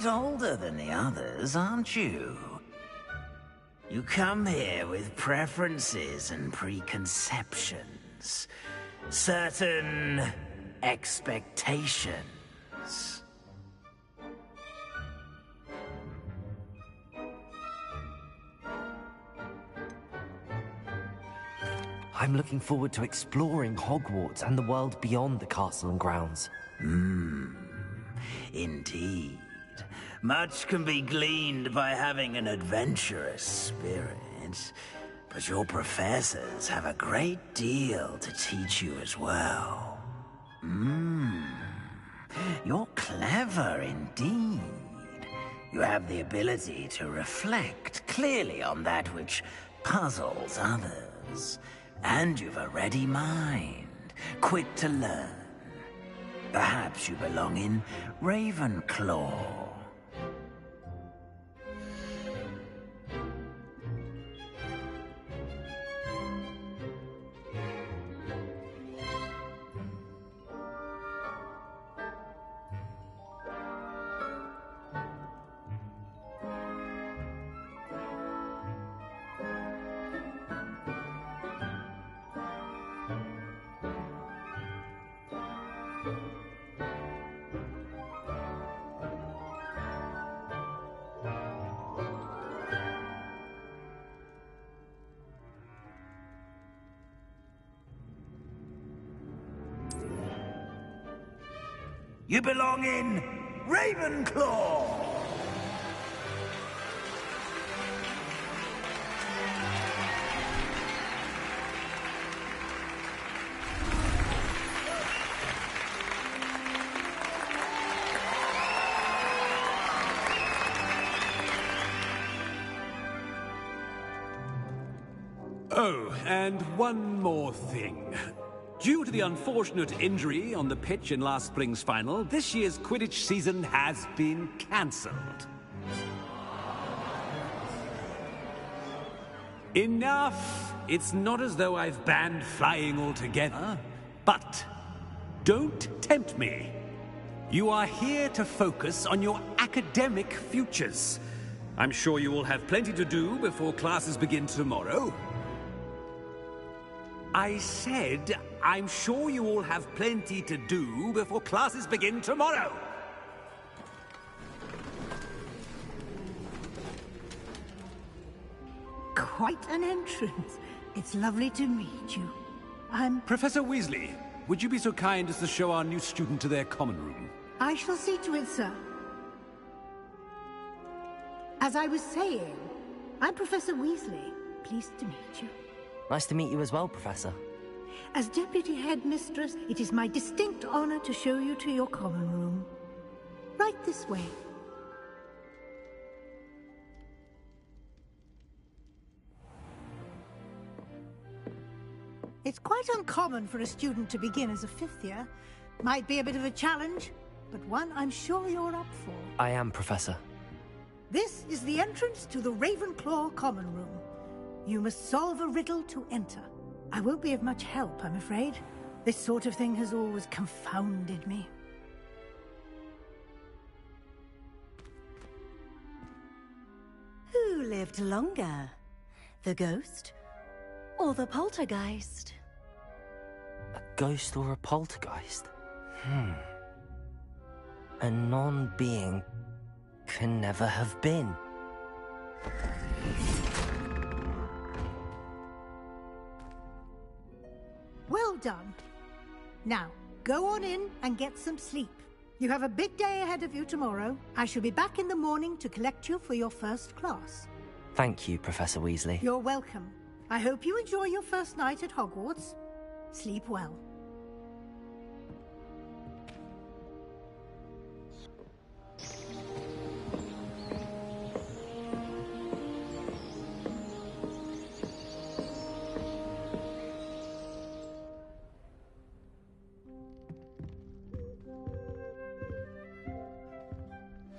bit older than the others, aren't you? You come here with preferences and preconceptions. Certain expectations. I'm looking forward to exploring Hogwarts and the world beyond the castle and grounds. Indeed. Much can be gleaned by having an adventurous spirit, but your professors have a great deal to teach you as well. You're clever indeed. You have the ability to reflect clearly on that which puzzles others. And you've a ready mind, quick to learn. Perhaps you belong in Ravenclaw. You belong in Ravenclaw! Oh, and one more thing. Due to the unfortunate injury on the pitch in last spring's final, this year's Quidditch season has been cancelled. Enough! It's not as though I've banned flying altogether. But don't tempt me. You are here to focus on your academic futures. I'm sure you will have plenty to do before classes begin tomorrow. I said, I'm sure you all have plenty to do before classes begin tomorrow. Quite an entrance. It's lovely to meet you. Professor Weasley, would you be so kind as to show our new student to their common room? I shall see to it, sir. As I was saying, I'm Professor Weasley. Pleased to meet you. Nice to meet you as well, Professor. As Deputy Headmistress, it is my distinct honor to show you to your common room. Right this way. It's quite uncommon for a student to begin as a fifth year. Might be a bit of a challenge, but one I'm sure you're up for. I am, Professor. This is the entrance to the Ravenclaw common room. You must solve a riddle to enter. I won't be of much help, I'm afraid. This sort of thing has always confounded me. Who lived longer? The ghost or the poltergeist? A ghost or a poltergeist? A non-being can never have been. Well done. Now, go on in and get some sleep. You have a big day ahead of you tomorrow. I shall be back in the morning to collect you for your first class. Thank you, Professor Weasley. You're welcome. I hope you enjoy your first night at Hogwarts. Sleep well.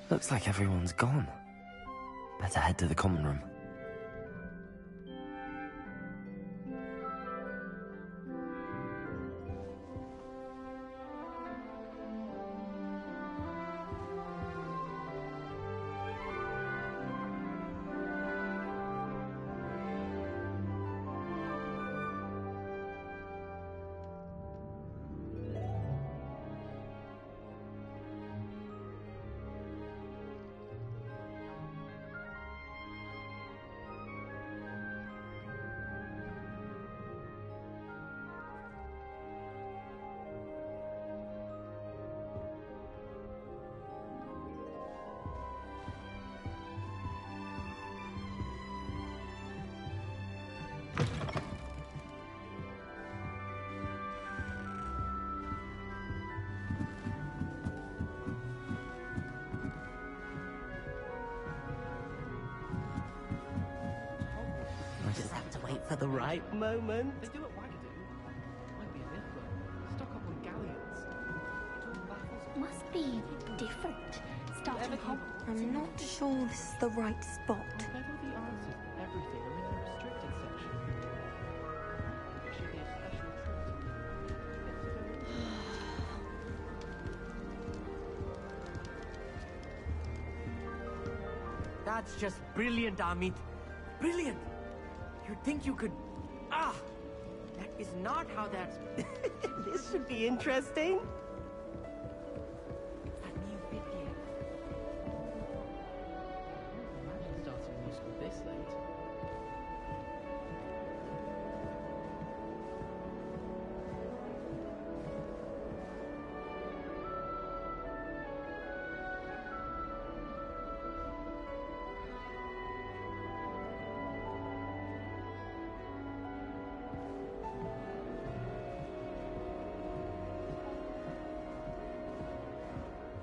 Looks like everyone's gone. Better head to the common room. wait for the right moment. They do at Wagadu. Might be a myth, but stock up on galleons. It all baffles me. Must be different. Starting Hogwarts. I'm not sure this is the right spot. Where are the answers to everything are in the restricted section? There should be a special trip. That's just brilliant, Amit. Brilliant! You'd think you could... Ah! That is not how that's... This should be interesting. That new bit here. Imagine starting new school this late.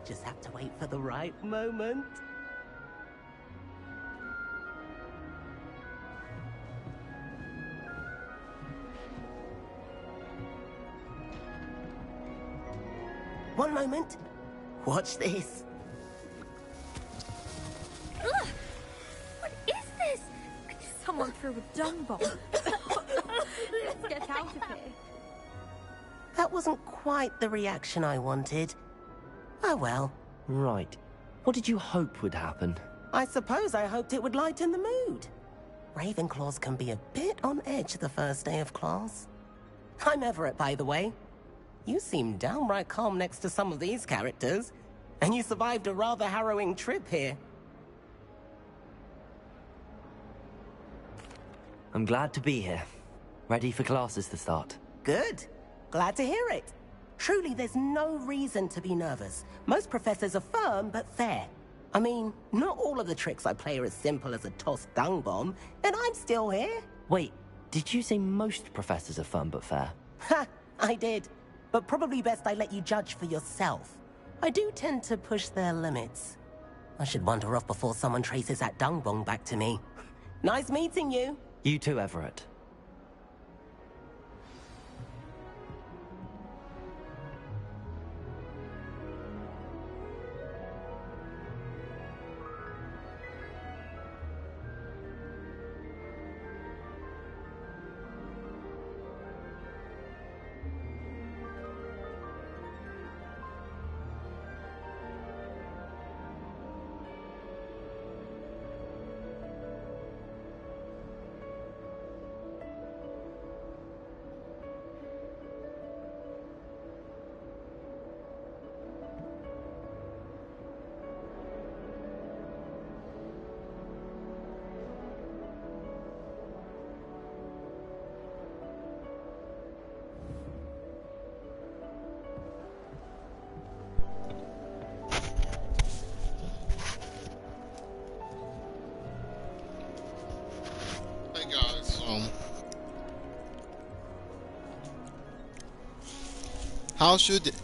Just have to wait for the right moment. One moment. Watch this. Ugh! What is this? Someone threw a dung bomb. Let's get out of here. That wasn't quite the reaction I wanted. Oh well. Right. What did you hope would happen? I suppose I hoped it would lighten the mood. Ravenclaws can be a bit on edge the first day of class. I'm Everett, by the way. You seem downright calm next to some of these characters, and you survived a rather harrowing trip here. I'm glad to be here. Ready for classes to start. Good. Glad to hear it. Truly, there's no reason to be nervous. Most professors are firm but fair. I mean, not all of the tricks I play are as simple as a tossed dung bomb, and I'm still here. Wait, did you say most professors are fun but fair? Ha! I did. But probably best I let you judge for yourself. I do tend to push their limits. I should wander off before someone traces that dung bomb back to me. Nice meeting you. You too, Everett.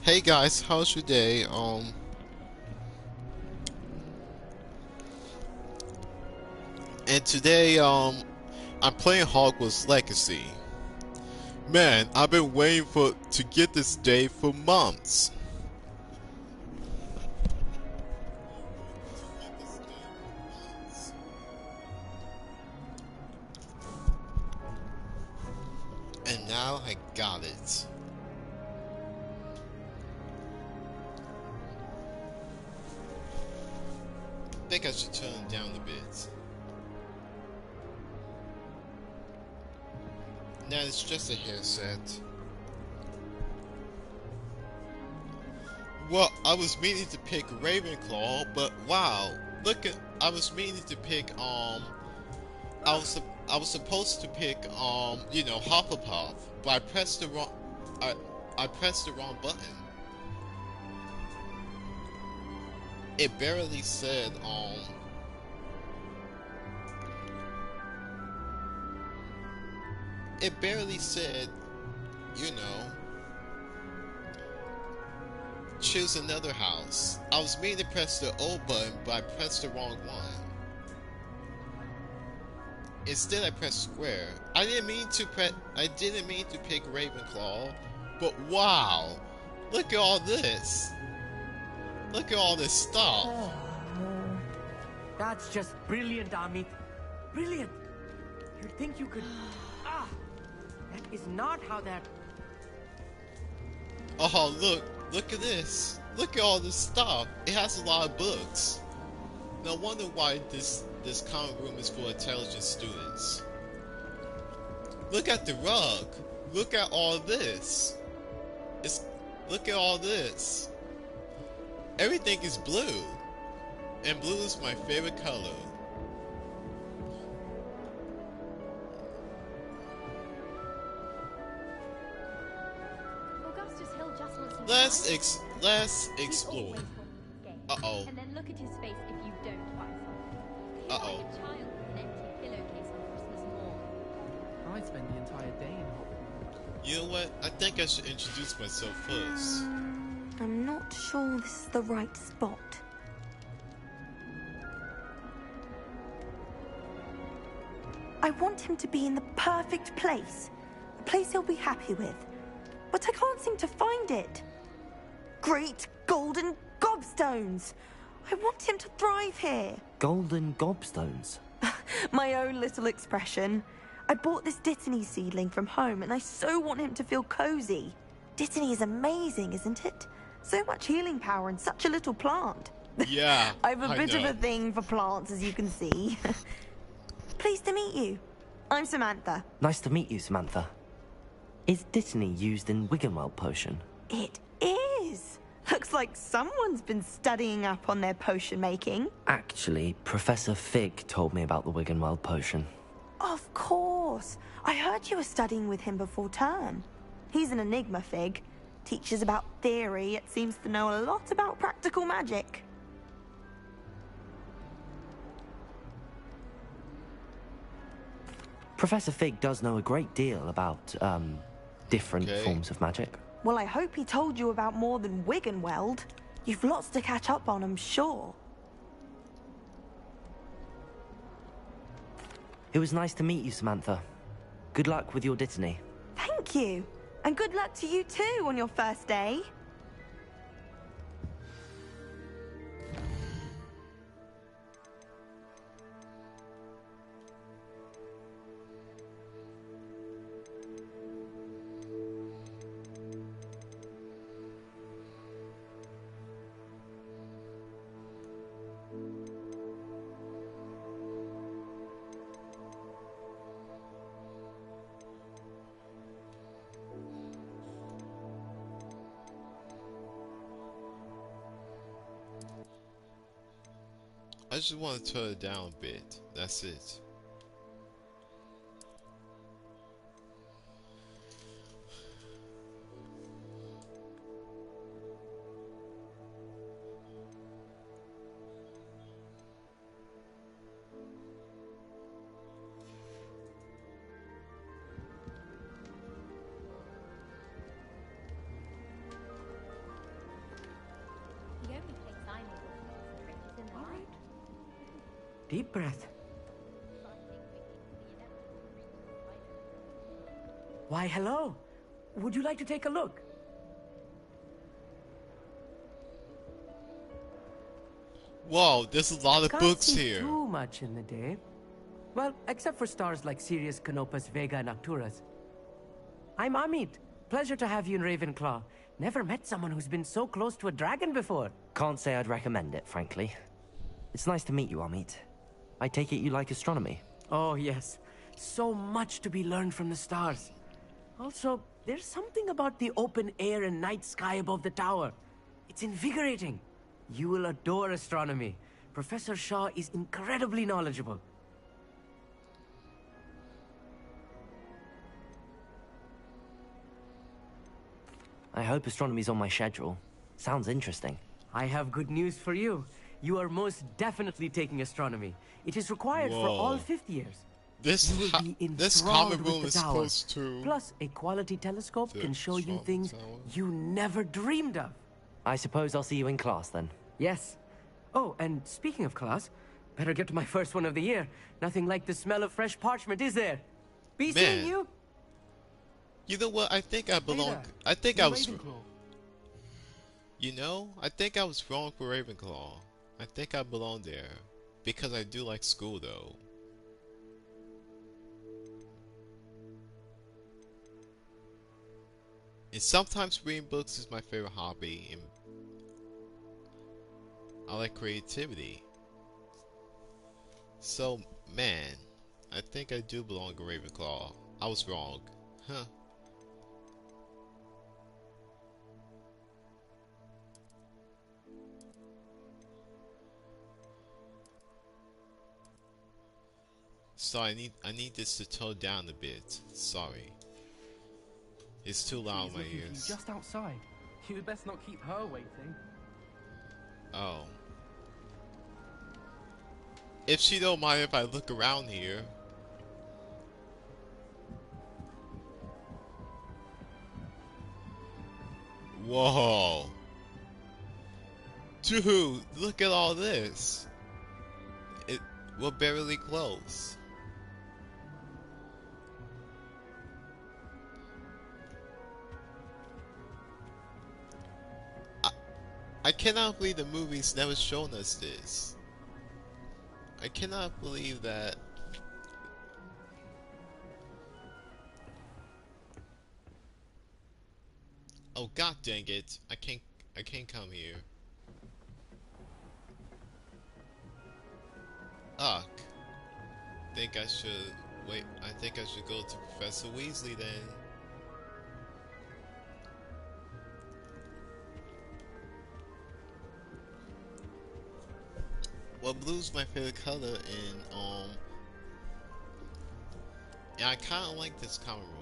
Hey guys, how's your day? And today, I'm playing Hogwarts Legacy. Man, I've been waiting to get this day for months. And now I got it. I think I should turn it down a bit. Now it's just a headset. Well, I was meaning to pick Ravenclaw, but wow, I was meaning to pick I was supposed to pick you know, Hufflepuff, but I pressed the wrong I pressed the wrong button. It barely said, you know, choose another house. I was meaning to press the O button, but I pressed the wrong one. Instead, I pressed square. I didn't mean to pick Ravenclaw, but wow! Look at all this! Look at all this stuff! That's just brilliant, Amit. Brilliant! You'd think you could... that is not how that... Oh, look at this! Look at all this stuff! It has a lot of books. No wonder why this common room is for intelligent students. Look at the rug! Look at all this! Look at all this! Everything is blue! And blue is my favorite color. Augustus Hill just wants some Let's explore. Uh-oh. And then look at his face if you don't buy something. Uh-oh. Like a child with an empty pillowcase on Christmas morn. I spend the entire day in Hogwarts. You know what? I think I should introduce myself first. I'm not sure this is the right spot. I want him to be in the perfect place. A place he'll be happy with. But I can't seem to find it. Great golden gobstones! I want him to thrive here. Golden gobstones? My own little expression. I bought this Dittany seedling from home and I so want him to feel cozy. Dittany is amazing, isn't it? So much healing power in such a little plant. Yeah, I've a bit of a thing for plants, as you can see. Pleased to meet you. I'm Samantha. Nice to meet you, Samantha. Is Dittany used in Wiggenweld potion? It is. Looks like someone's been studying up on their potion making. Actually, Professor Fig told me about the Wiggenweld potion. Of course. I heard you were studying with him before term. He's an enigma, Fig. Teaches about theory, yet seems to know a lot about practical magic. Professor Fig does know a great deal about, different Okay. forms of magic. Well, I hope he told you about more than Wiggenweld. You've lots to catch up on, I'm sure. It was nice to meet you, Samantha. Good luck with your Dittany. Thank you. And good luck to you too on your first day. I just want to turn it down a bit. That's it. The only place I know of concentrate is in the light. Deep breath. Why, hello. Would you like to take a look? Whoa, there's a lot of Can't books see here. too much in the day. Well, except for stars like Sirius, Canopus, Vega, and Arcturus. I'm Amit. Pleasure to have you in Ravenclaw. Never met someone who's been so close to a dragon before. Can't say I'd recommend it, frankly. It's nice to meet you, Amit. I take it you like astronomy. Oh, yes. So much to be learned from the stars. Also, there's something about the open air and night sky above the tower. It's invigorating. You will adore astronomy. Professor Shaw is incredibly knowledgeable. I hope astronomy's on my schedule. Sounds interesting. I have good news for you. You are most definitely taking astronomy. It is required for all Whoa. 5th years. This You will be this enthralled common with room the is tower. supposed to. Plus, a quality telescope The can show you astronomy things tower. you never dreamed of. I suppose I'll see you in class then. Yes. Oh, and speaking of class, Better get to my first one of the year. Nothing like the smell of fresh parchment, is there? Be Man. seeing you. You know what? I think I belong. there. I think You're I was. Ravenclaw. You know, I think I was wrong for Ravenclaw. I think I belong there because I do like school, though. And sometimes reading books is my favorite hobby, and I like creativity. So, man, I think I do belong to Ravenclaw. I was wrong. Huh. So I need this to tone down a bit. Sorry. It's too loud in my ears. Just outside. You'd best not keep her waiting. Oh. If she don't mind if I look around here. Whoa. Dude, look at all this. We're barely close. I cannot believe the movie's never shown us this. I cannot believe that. Oh god dang it. I can't come here. Ugh. Think I should wait. I think I should go to Professor Weasley then. Well, blue's my favorite color, and yeah, I kind of like this common room.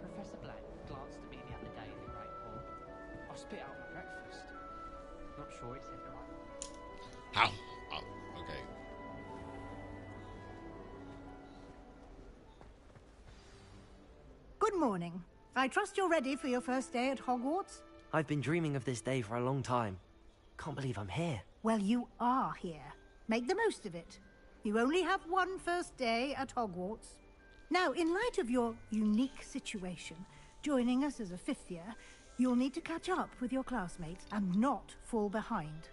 Professor Black glanced at me the other day in the Great Hall. I spit out my breakfast. Not sure it's ever right. How? Oh, okay. Good morning. I trust you're ready for your first day at Hogwarts? I've been dreaming of this day for a long time. Can't believe I'm here. Well, you are here. Make the most of it. You only have one first day at Hogwarts. Now, in light of your unique situation, joining us as a fifth year, you'll need to catch up with your classmates and not fall behind.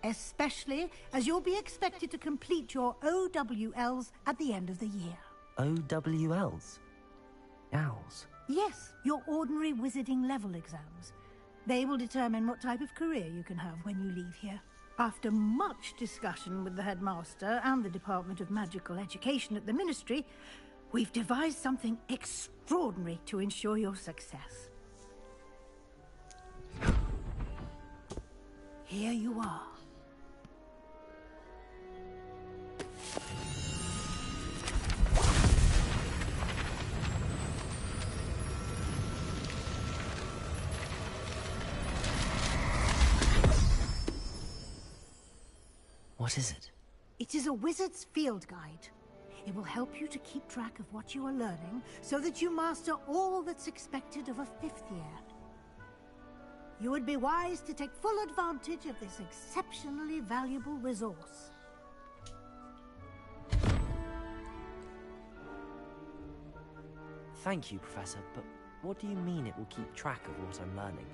Especially as you'll be expected to complete your OWLs at the end of the year. OWLs? Owls? Yes, your ordinary wizarding level exams. They will determine what type of career you can have when you leave here. After much discussion with the headmaster and the Department of Magical Education at the Ministry, we've devised something extraordinary to ensure your success. Here you are. What is it? It is a wizard's field guide. It will help you to keep track of what you are learning so that you master all that's expected of a fifth year. You would be wise to take full advantage of this exceptionally valuable resource. Thank you, Professor, but what do you mean it will keep track of what I'm learning?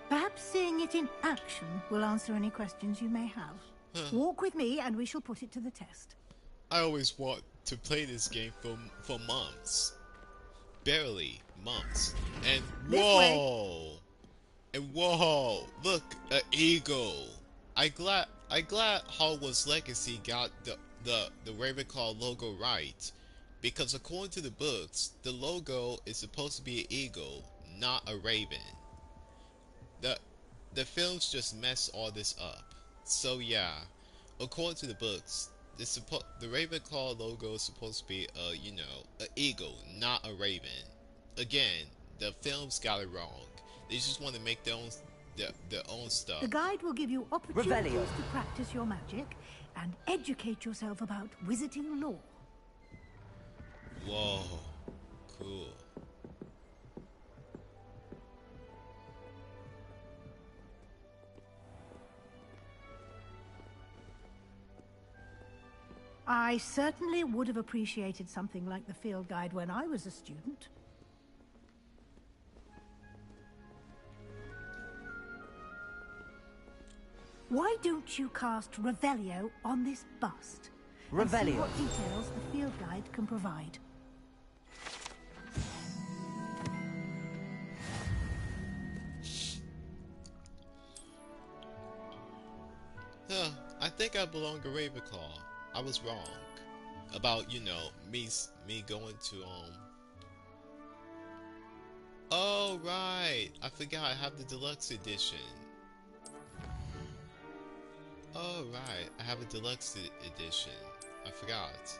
Perhaps seeing it in action will answer any questions you may have. Walk with me and we shall put it to the test. I always want to play this game for months. Barely months. And whoa! And whoa! Look, an eagle. I glad Hogwarts Legacy got the Ravenclaw logo right, because according to the books, the logo is supposed to be an eagle, not a raven. The films just mess all this up. So yeah, according to the books, the Ravenclaw logo is supposed to be an eagle, not a raven. Again, the films got it wrong. They just want to make their own their own stuff. The guide will give you opportunities Revelio. to practice your magic and educate yourself about wizarding lore. Whoa, cool. I certainly would have appreciated something like the field guide when I was a student. Why don't you cast Revelio on this bust? And see Revelio. what details the field guide can provide. Huh, I think I belong to Ravenclaw. I was wrong about, you know, me going to Oh right, I forgot I have the deluxe edition. Oh right, I have a deluxe edition. I forgot.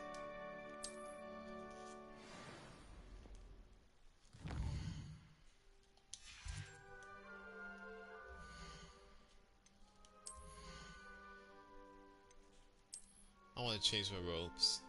I want to change my robes.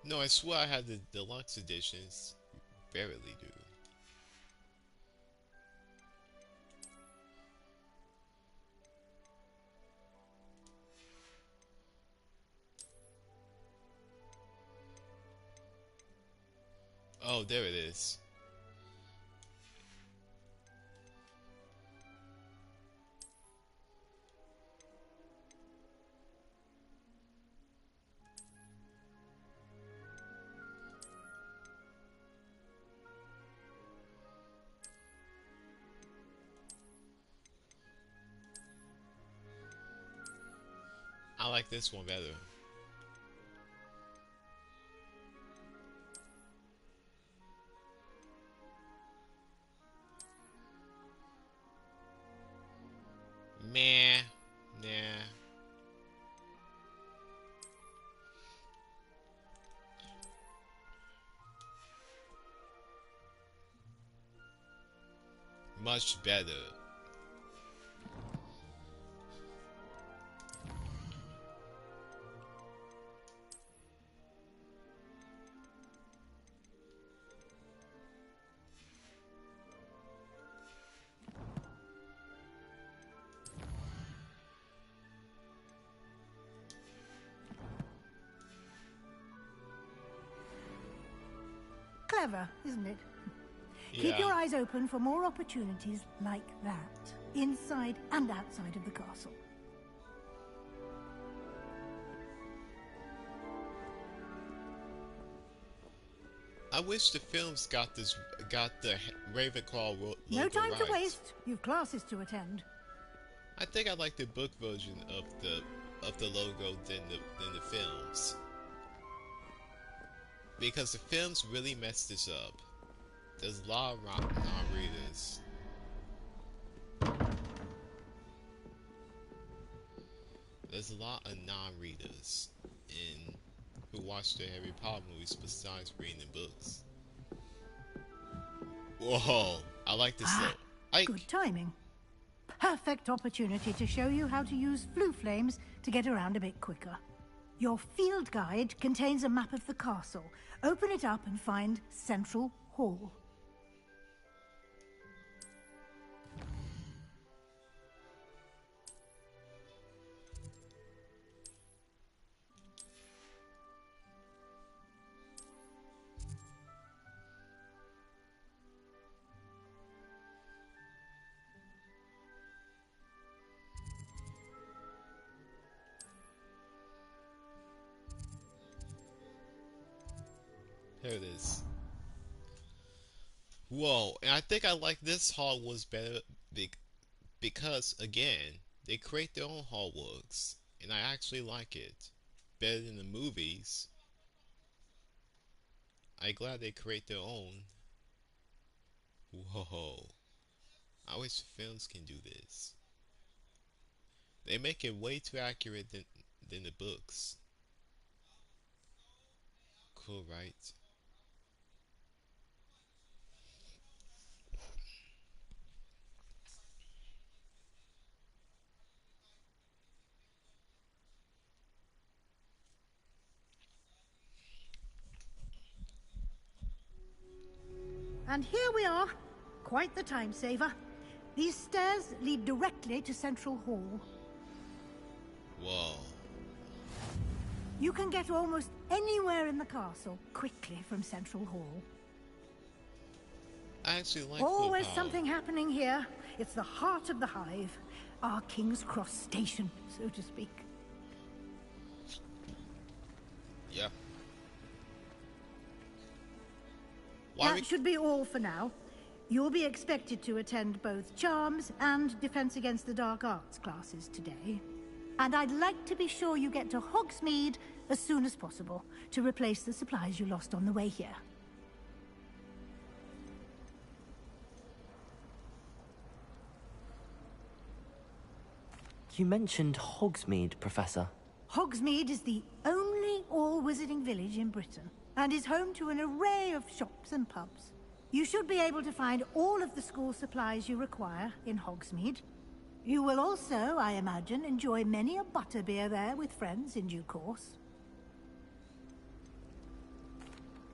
No, I swear I had the deluxe editions. Barely do. Oh, there it is. I like this one better. Meh. Nah. Much better. Clever, isn't it? Yeah. Keep your eyes open for more opportunities like that, inside and outside of the castle. I wish the films got the Ravenclaw logo No time to right. waste. You've classes to attend. I think I like the book version of the logo than the films. Because the films really messed this up. There's a lot of non-readers. There's a lot of non-readers who watch the Harry Potter movies besides reading the books. Whoa! I like this look. Good timing. Perfect opportunity to show you how to use flue flames to get around a bit quicker. Your field guide contains a map of the castle. Open it up and find Central Hall. Here it is. Whoa, and I think I like this hall was better because, again, They create their own Hogwarts, and I actually like it. Better than the movies. I'm glad they create their own. Whoa. I wish films can do this. They make it way too accurate than the books. Cool, right? And here we are. Quite the time saver. These stairs lead directly to Central Hall. Whoa. You can get almost anywhere in the castle quickly from Central Hall. I actually like Always Blue something happening here. It's the heart of the Hive. Our King's Cross station, so to speak. Yeah. That should be all for now. You'll be expected to attend both Charms and Defense Against the Dark Arts classes today. And I'd like to be sure you get to Hogsmeade as soon as possible to replace the supplies you lost on the way here. You mentioned Hogsmeade, Professor. Hogsmeade is the only all-wizarding village in Britain and is home to an array of shops and pubs. You should be able to find all of the school supplies you require in Hogsmeade. You will also, I imagine, enjoy many a butterbeer there with friends in due course.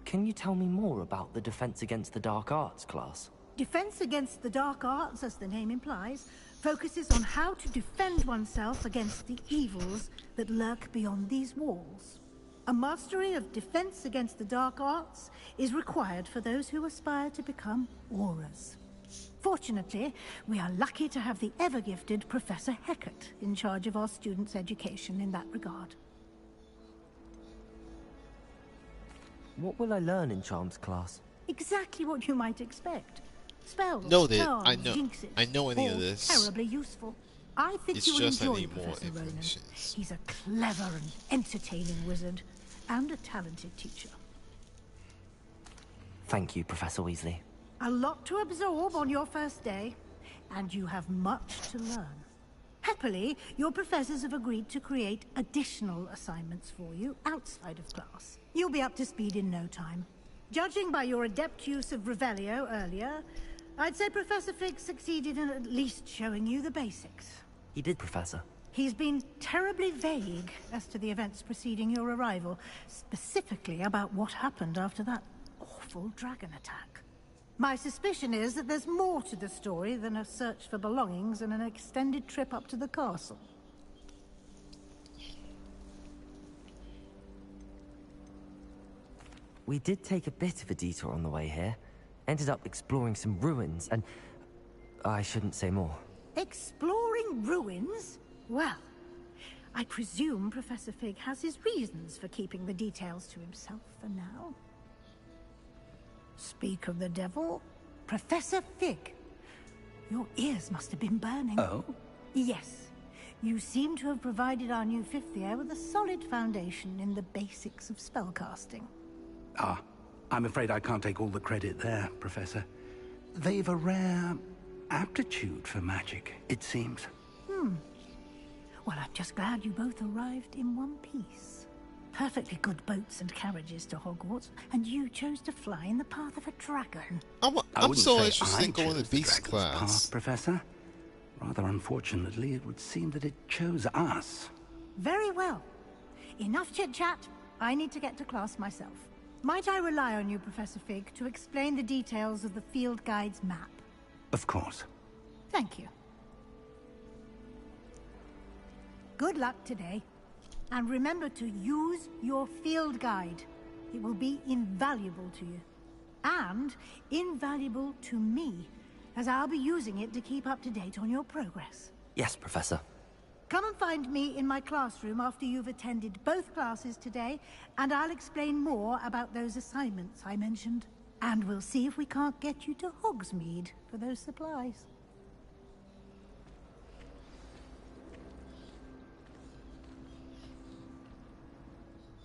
Can you tell me more about the Defense Against the Dark Arts class? Defense Against the Dark Arts, as the name implies, focuses on how to defend oneself against the evils that lurk beyond these walls. A mastery of Defense Against the Dark Arts is required for those who aspire to become Aurors. Fortunately, we are lucky to have the ever-gifted Professor Hecat in charge of our students' education in that regard. What will I learn in Charms class? Exactly what you might expect. Spells, Noted. charms, I know. jinxes, I know any of all this. terribly useful. I think It's you will just I enjoy need more Professor Ronan. information. He's a clever and entertaining wizard, and a talented teacher. Thank you, Professor Weasley. A lot to absorb on your first day, and you have much to learn. Happily, your professors have agreed to create additional assignments for you outside of class. You'll be up to speed in no time. Judging by your adept use of Revelio earlier, I'd say Professor Fig succeeded in at least showing you the basics. He did, Professor. He's been terribly vague as to the events preceding your arrival, specifically about what happened after that awful dragon attack. My suspicion is that there's more to the story than a search for belongings and an extended trip up to the castle. We did take a bit of a detour on the way here. Ended up exploring some ruins and... I shouldn't say more. Exploring ruins? Well, I presume Professor Fig has his reasons for keeping the details to himself for now. Speak of the devil, Professor Fig. Your ears must have been burning. Oh? Yes. You seem to have provided our new fifth year with a solid foundation in the basics of spellcasting. Ah, I'm afraid I can't take all the credit there, Professor. They've a rare aptitude for magic, it seems. Well, I'm just glad you both arrived in one piece. Perfectly good boats and carriages to Hogwarts, and you chose to fly in the path of a dragon. I'm so say interested in I going to chose the Beast dragon's class. path, Professor. Rather unfortunately, it would seem that it chose us. Very well. Enough chit-chat. I need to get to class myself. Might I rely on you, Professor Fig, to explain the details of the field guide's map? Of course. Thank you. Good luck today. And remember to use your field guide. It will be invaluable to you. And invaluable to me, as I'll be using it to keep up to date on your progress. Yes, Professor. Come and find me in my classroom after you've attended both classes today, and I'll explain more about those assignments I mentioned. And we'll see if we can't get you to Hogsmeade for those supplies.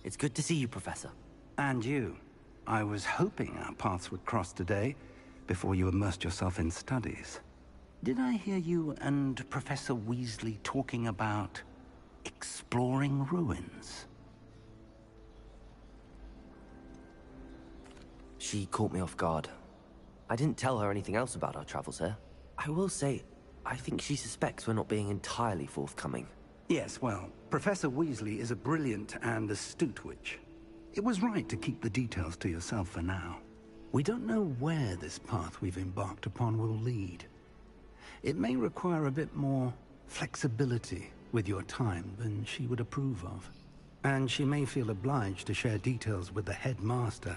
It's good to see you, Professor. And you. I was hoping our paths would cross today, before you immersed yourself in studies. Did I hear you and Professor Weasley talking about exploring ruins? She caught me off guard. I didn't tell her anything else about our travels here. I will say, I think she suspects we're not being entirely forthcoming. Yes, well, Professor Weasley is a brilliant and astute witch. It was right to keep the details to yourself for now. We don't know where this path we've embarked upon will lead. It may require a bit more flexibility with your time than she would approve of. And she may feel obliged to share details with the headmaster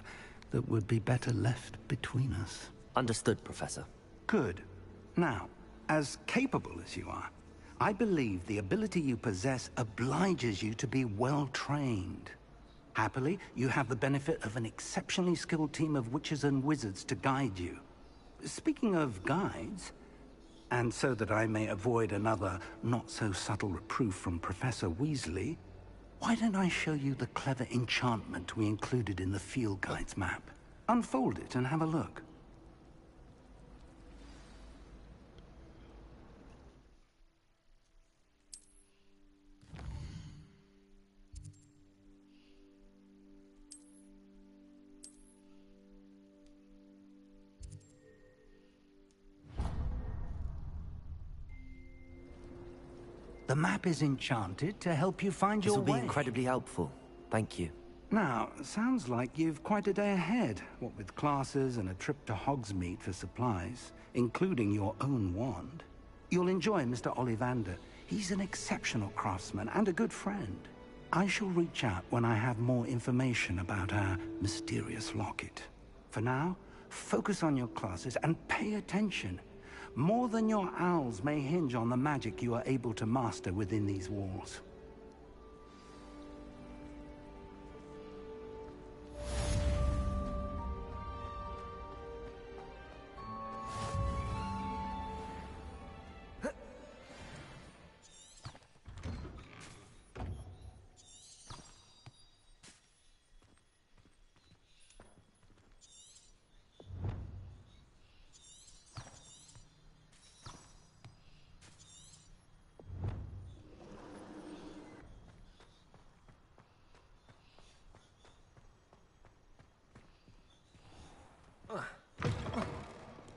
that would be better left between us. Understood, Professor. Good. Now, as capable as you are, I believe the ability you possess obliges you to be well trained. Happily, you have the benefit of an exceptionally skilled team of witches and wizards to guide you. Speaking of guides, and so that I may avoid another not-so-subtle reproof from Professor Weasley, why don't I show you the clever enchantment we included in the field guide's map? Unfold it and have a look. The map is enchanted to help you find your way. This will be incredibly helpful. Thank you. Now, sounds like you've quite a day ahead, what with classes and a trip to Hogsmeade for supplies, including your own wand. You'll enjoy Mr. Ollivander. He's an exceptional craftsman and a good friend. I shall reach out when I have more information about our mysterious locket. For now, focus on your classes and pay attention. More than your owls may hinge on the magic you are able to master within these walls.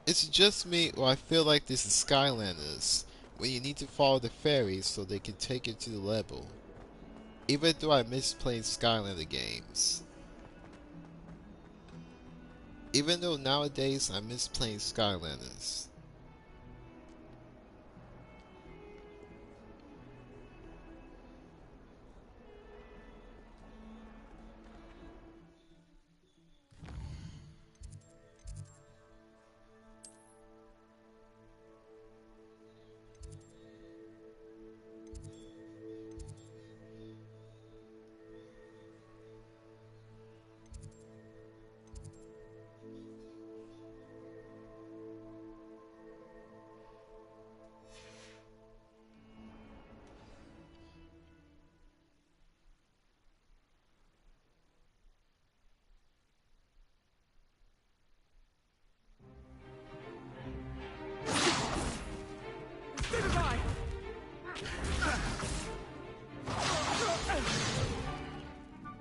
It's just me, or I feel like this is Skylanders, where you need to follow the fairies so they can take you to the level. Even though I miss playing Skylander games. Even though nowadays I miss playing Skylanders.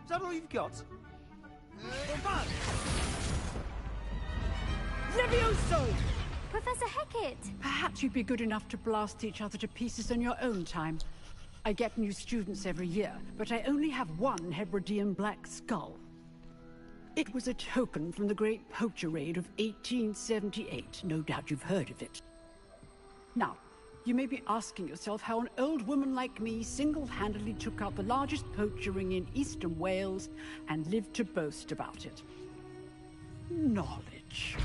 Is that all you've got? Levioso! Professor Hecat! Perhaps you'd be good enough to blast each other to pieces in your own time. I get new students every year, but I only have one Hebridean black skull. It was a token from the Great Poacher Raid of 1878. No doubt you've heard of it. Now, you may be asking yourself how an old woman like me single-handedly took out the largest poacher ring in eastern Wales and lived to boast about it. Knowledge.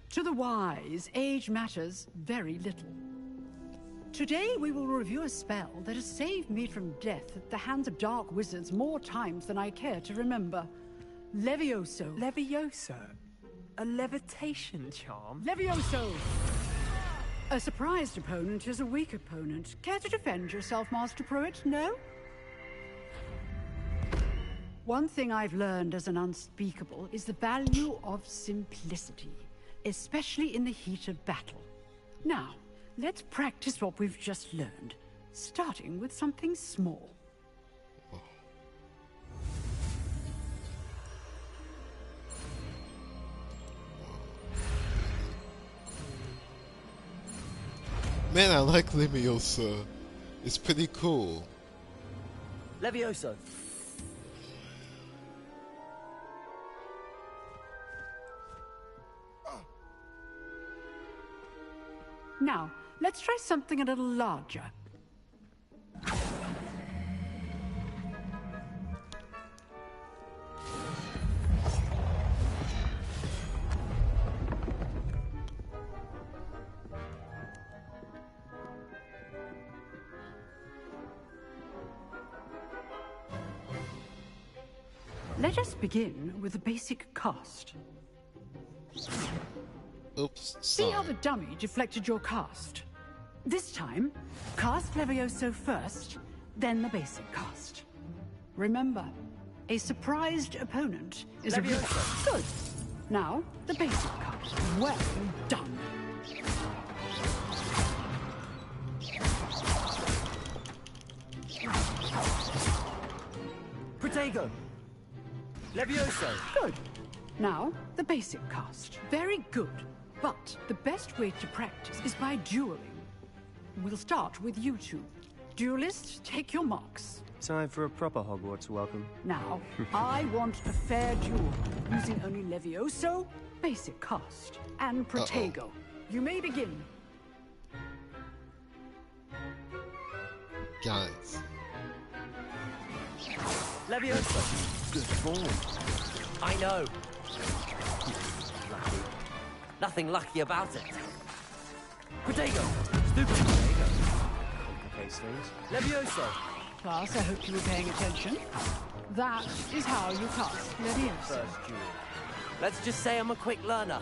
To the wise, age matters very little. Today we will review a spell that has saved me from death at the hands of dark wizards more times than I care to remember. Levioso. Levioso? A levitation charm? Levioso! A surprised opponent is a weak opponent. Care to defend yourself, Master Pruitt? No? One thing I've learned as an unspeakable is the value of simplicity, especially in the heat of battle. Now, let's practice what we've just learned, starting with something small. Man, I like Leviosa. It's pretty cool. Levioso. Now, let's try something a little larger. Let us begin with the basic cast. Oops, See how the dummy deflected your cast? This time, cast Levioso first, then the basic cast. Remember, a surprised opponent is a Levioso. Good. Now, the basic cast. Well done. Protego. Levioso. Good. Now, the basic cast. Very good. But the best way to practice is by dueling. We'll start with you two. Duelists, take your marks. Time for a proper Hogwarts welcome. Now, I want a fair duel, using only Levioso, basic cast, and Protego. You may begin. Guys. Levioso. Good form. I know. Lucky. Nothing lucky about it. Protego. Stupid Protego. Complicates things. Levioso. Class, I hope you were paying attention. That is how you cast Levioso. First duel. Let's just say I'm a quick learner.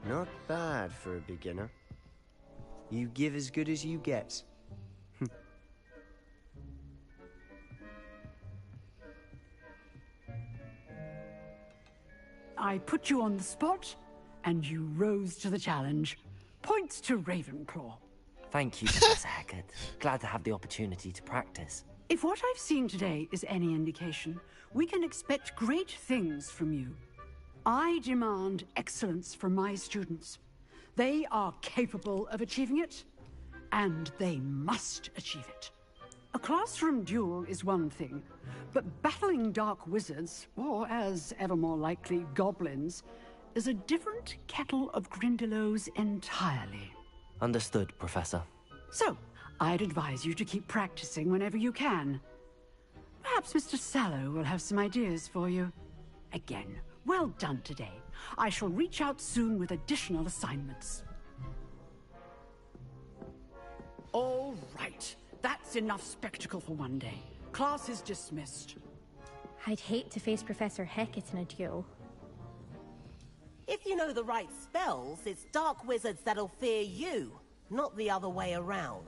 Not bad for a beginner. You give as good as you get. I put you on the spot, and you rose to the challenge. Points to Ravenclaw. Thank you, Professor Hecat. Glad to have the opportunity to practice. If what I've seen today is any indication, we can expect great things from you. I demand excellence from my students. They are capable of achieving it, and they must achieve it. A classroom duel is one thing, but battling dark wizards, or as ever more likely, goblins, is a different kettle of Grindylows entirely. Understood, Professor. So, I'd advise you to keep practicing whenever you can. Perhaps Mr. Sallow will have some ideas for you. Again, well done today. I shall reach out soon with additional assignments. All right. That's enough spectacle for one day. Class is dismissed. I'd hate to face Professor Hecat in a duel. If you know the right spells, it's dark wizards that'll fear you, not the other way around.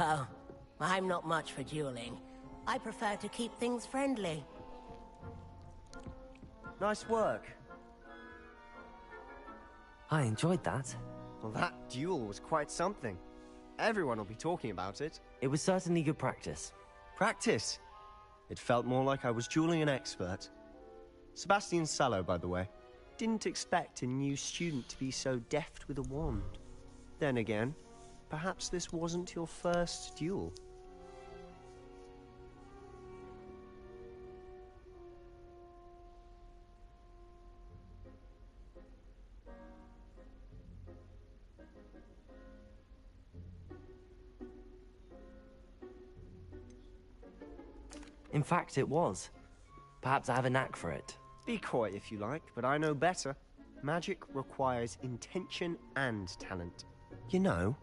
Oh, I'm not much for dueling. I prefer to keep things friendly. Nice work. I enjoyed that. Well, that duel was quite something. Everyone will be talking about it. It was certainly good practice. Practice? It felt more like I was dueling an expert. Sebastian Sallow, by the way. Didn't expect a new student to be so deft with a wand. Then again, perhaps this wasn't your first duel. In fact, it was. Perhaps I have a knack for it. Be coy if you like, but I know better. Magic requires intention and talent. You know,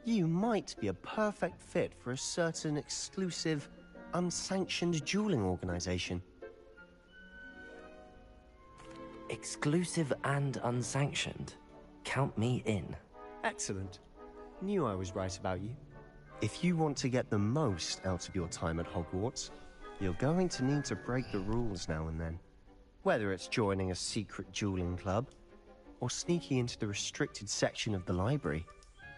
you might be a perfect fit for a certain exclusive, unsanctioned dueling organization. Exclusive and unsanctioned. Count me in. Excellent. Knew I was right about you. If you want to get the most out of your time at Hogwarts, you're going to need to break the rules now and then. Whether it's joining a secret dueling club, or sneaking into the restricted section of the library,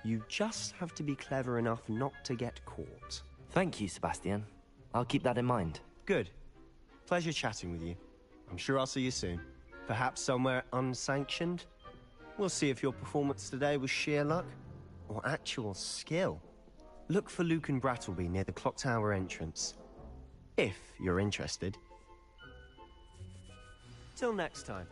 you just have to be clever enough not to get caught. Thank you, Sebastian. I'll keep that in mind. Good. Pleasure chatting with you. I'm sure I'll see you soon. Perhaps somewhere unsanctioned? We'll see if your performance today was sheer luck or actual skill. Look for Luke and Brattleby near the clock tower entrance. If you're interested. Till next time.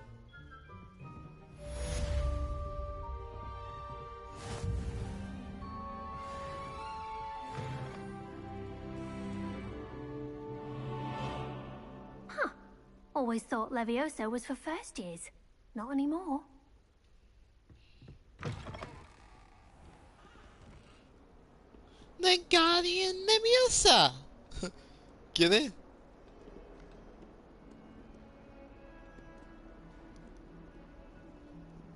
Always thought Levioso was for first years. Not anymore. The Guardian Leviosa! Get it?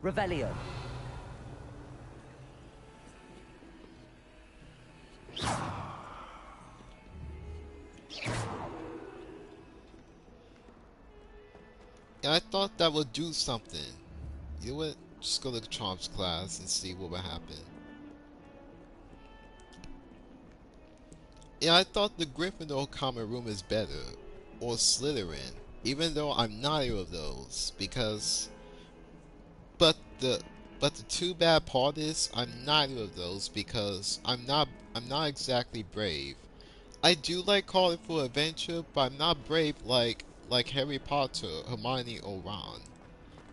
Revelio. I thought that would do something. You would just go to Charms class and see what would happen. Yeah, I thought the Gryffindor common room is better, or Slytherin, even though I'm neither of those, because... But the too bad part is I'm neither of those because I'm not exactly brave. I do like calling for adventure, but I'm not brave like Harry Potter, Hermione, or Ron.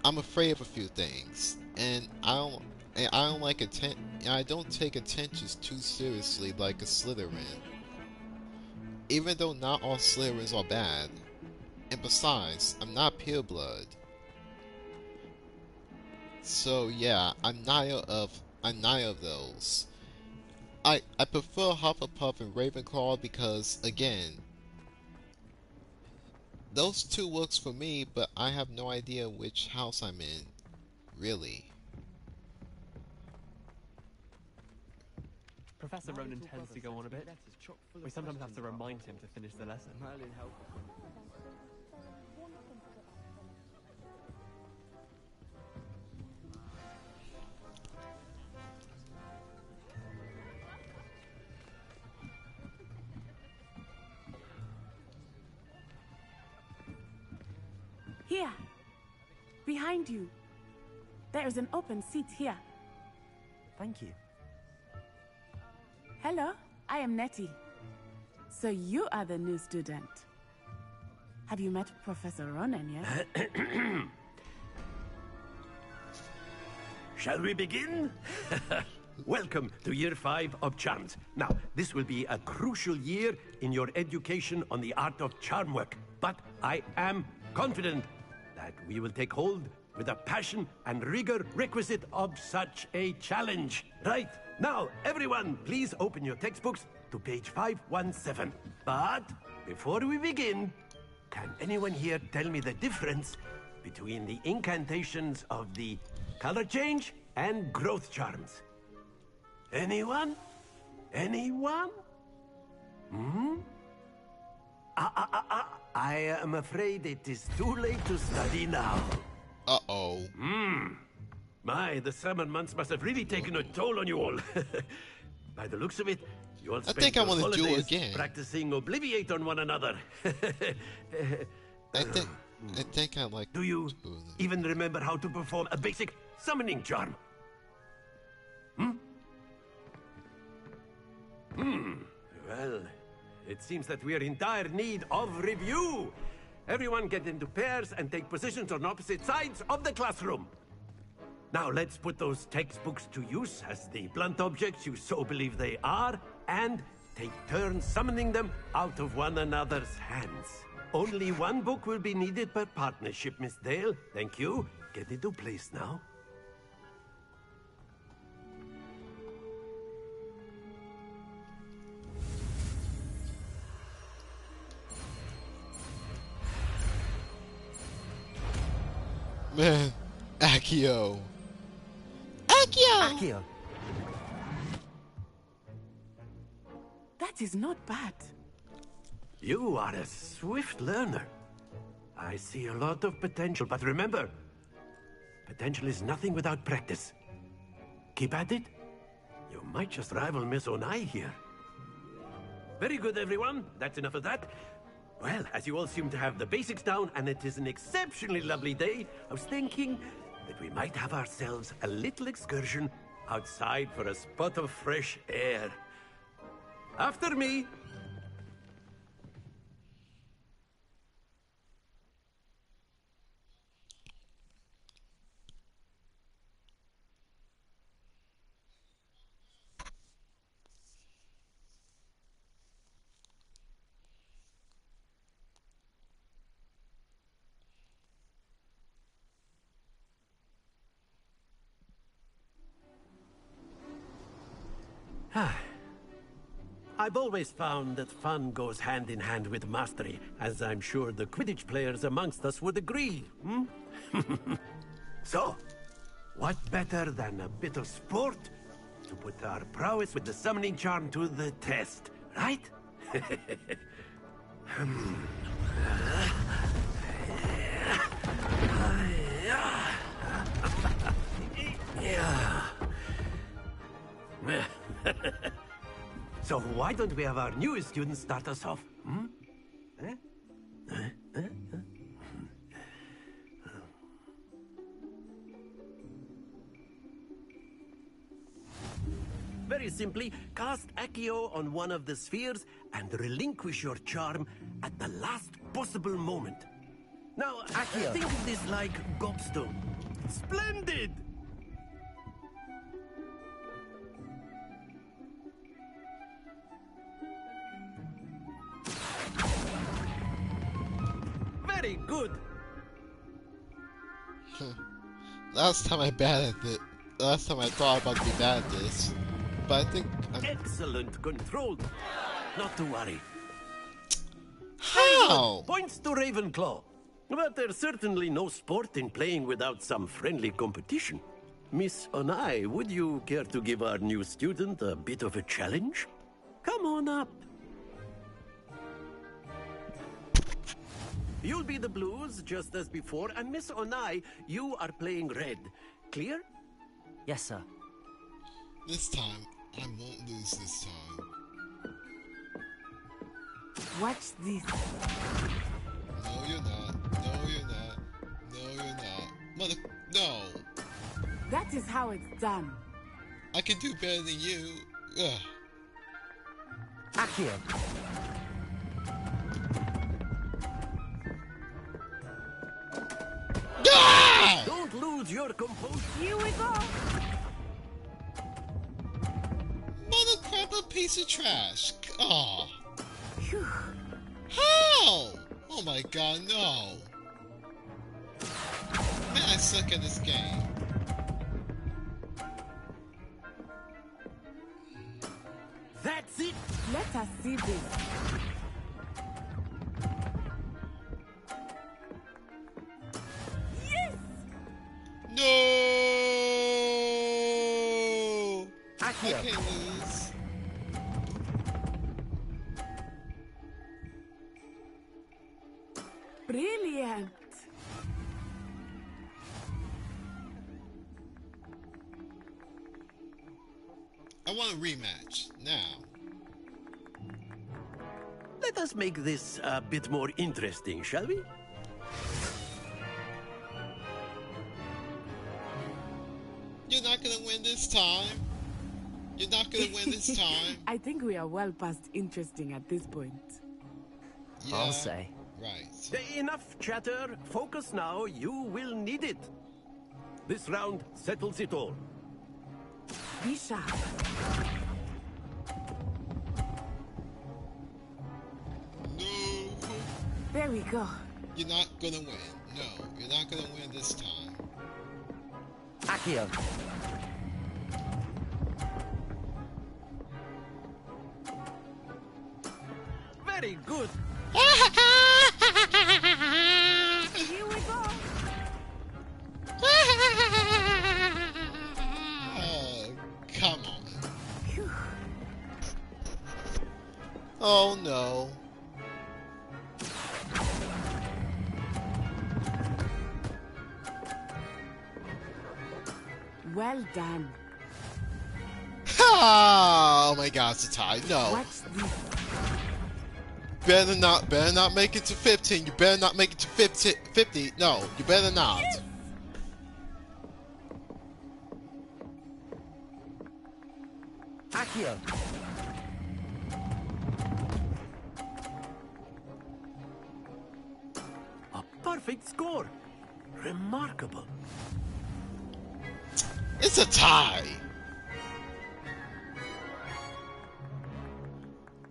I'm afraid of a few things, and I don't take attentions too seriously like a Slytherin. Even though not all Slytherins are bad, and besides, I'm not pureblood. So yeah, I'm neither of those. I prefer Hufflepuff and Ravenclaw because again, those two works for me, but I have no idea which house I'm in, really. Professor Ronan tends to go on a bit. We sometimes have to remind him to finish the lesson. Here, behind you. There is an open seat here. Thank you. Hello, I am Nettie. So you are the new student. Have you met Professor Ronan yet? Shall we begin? Welcome to Year 5 of Charms. Now, this will be a crucial year in your education on the art of charm work. But I am confident that we will take hold with the passion and rigor requisite of such a challenge. Right, now, everyone, please open your textbooks to page 517. But before we begin, can anyone here tell me the difference between the incantations of the color change and growth charms? Anyone? Anyone? I am afraid it is too late to study now. Uh-oh. My, the summer months must have really taken a toll on you all. By the looks of it, you all spent your holidays practicing Obliviate on one another. I think I like... Do you even remember how to perform a basic summoning charm? Well, it seems that we are in dire need of review. Everyone get into pairs and take positions on opposite sides of the classroom. Now let's put those textbooks to use as the blunt objects you so believe they are, and take turns summoning them out of one another's hands. Only one book will be needed per partnership, Miss Dale. Thank you. Get into place now. Man, Accio. Accio! That is not bad. You are a swift learner. I see a lot of potential, but remember, potential is nothing without practice. Keep at it. You might just rival Miss Onai here. Very good, everyone. That's enough of that. Well, as you all seem to have the basics down, and it is an exceptionally lovely day, I was thinking that we might have ourselves a little excursion outside for a spot of fresh air. After me. I've always found that fun goes hand in hand with mastery, as I'm sure the Quidditch players amongst us would agree. So, what better than a bit of sport to put our prowess with the summoning charm to the test, right? So why don't we have our newest student start us off? Very simply, cast Accio on one of the spheres and relinquish your charm at the last possible moment. Now, Accio, think of this like gobstone. Splendid! Very good. Last time I thought about being bad at this, but I think excellent control. Not to worry. How? Points to Ravenclaw. But there's certainly no sport in playing without some friendly competition. Miss Onai, would you care to give our new student a bit of a challenge? Come on up. You'll be the blues, just as before, and Miss Onai, you are playing red. Clear? Yes, sir. This time, I won't lose this time. Watch this. No, you're not. No, you're not. No, you're not. Mother... No! That is how it's done. I can do better than you. Ugh. Accio. Ah! Don't lose your composure. Here we go. Mother crapper piece of trash. Oh. How? Oh my god, no. Man, I suck at this game. That's it. Let us see this. Yes! No! I can't lose. Brilliant. I want a rematch now. Let us make this a bit more interesting, shall we? You're not gonna win this time. You're not gonna win this time. I think we are well past interesting at this point. Yeah, I'll say. Right. Enough chatter. Focus now. You will need it. This round settles it all. Be sharp. No. There we go. You're not gonna win. No, you're not gonna win this time. Accio. Very good. Here we go. Oh no. Well done. Ha! Oh my god, it's a tie. No. What's this? Better not make it to 15. You better not make it to 50. No, you better not. Yes! Accio. A perfect score. Remarkable. It's a tie.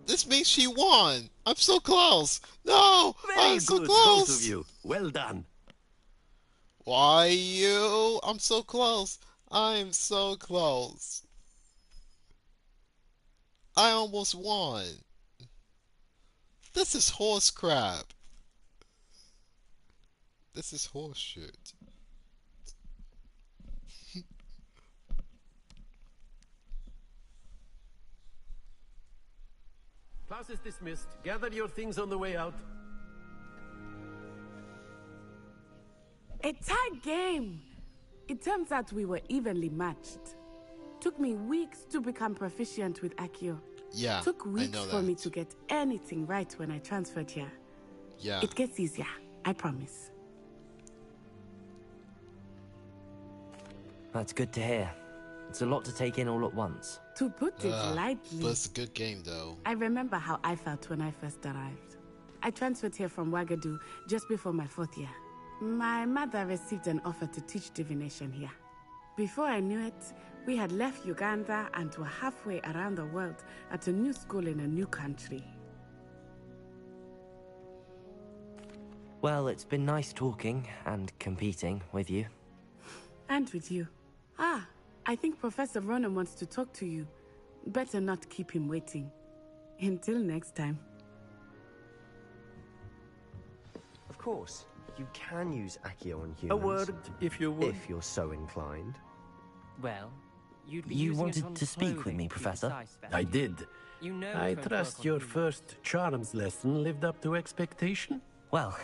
This means she won. I'm so close. No, I'm so close. Both of you. Well done. Why you? I'm so close. I'm so close. I almost won. This is horse crap. This is horse shit. Class is dismissed. Gather your things on the way out. A tight game. It turns out we were evenly matched. Took me weeks to become proficient with Accio. Yeah, Took I weeks know for that. me to get anything right when I transferred here. Yeah. It gets easier, I promise. That's good to hear. It's a lot to take in all at once. To put it lightly, But it's a good game though. I remember how I felt when I first arrived. I transferred here from Ouagadougou just before my 4th year. My mother received an offer to teach divination here. Before I knew it, we had left Uganda and were halfway around the world at a new school in a new country. Well, it's been nice talking and competing with you. And with you. Ah, I think Professor Ronan wants to talk to you. Better not keep him waiting. Until next time. Of course, you can use Accio on humans. A word, if you would. If you're so inclined. Well, you'd be You using it wanted on to speak with clothing, me, to be Professor? precise, Beth. I did. You know I it's going to trust work on your humans. first charms lesson lived up to expectation. Well,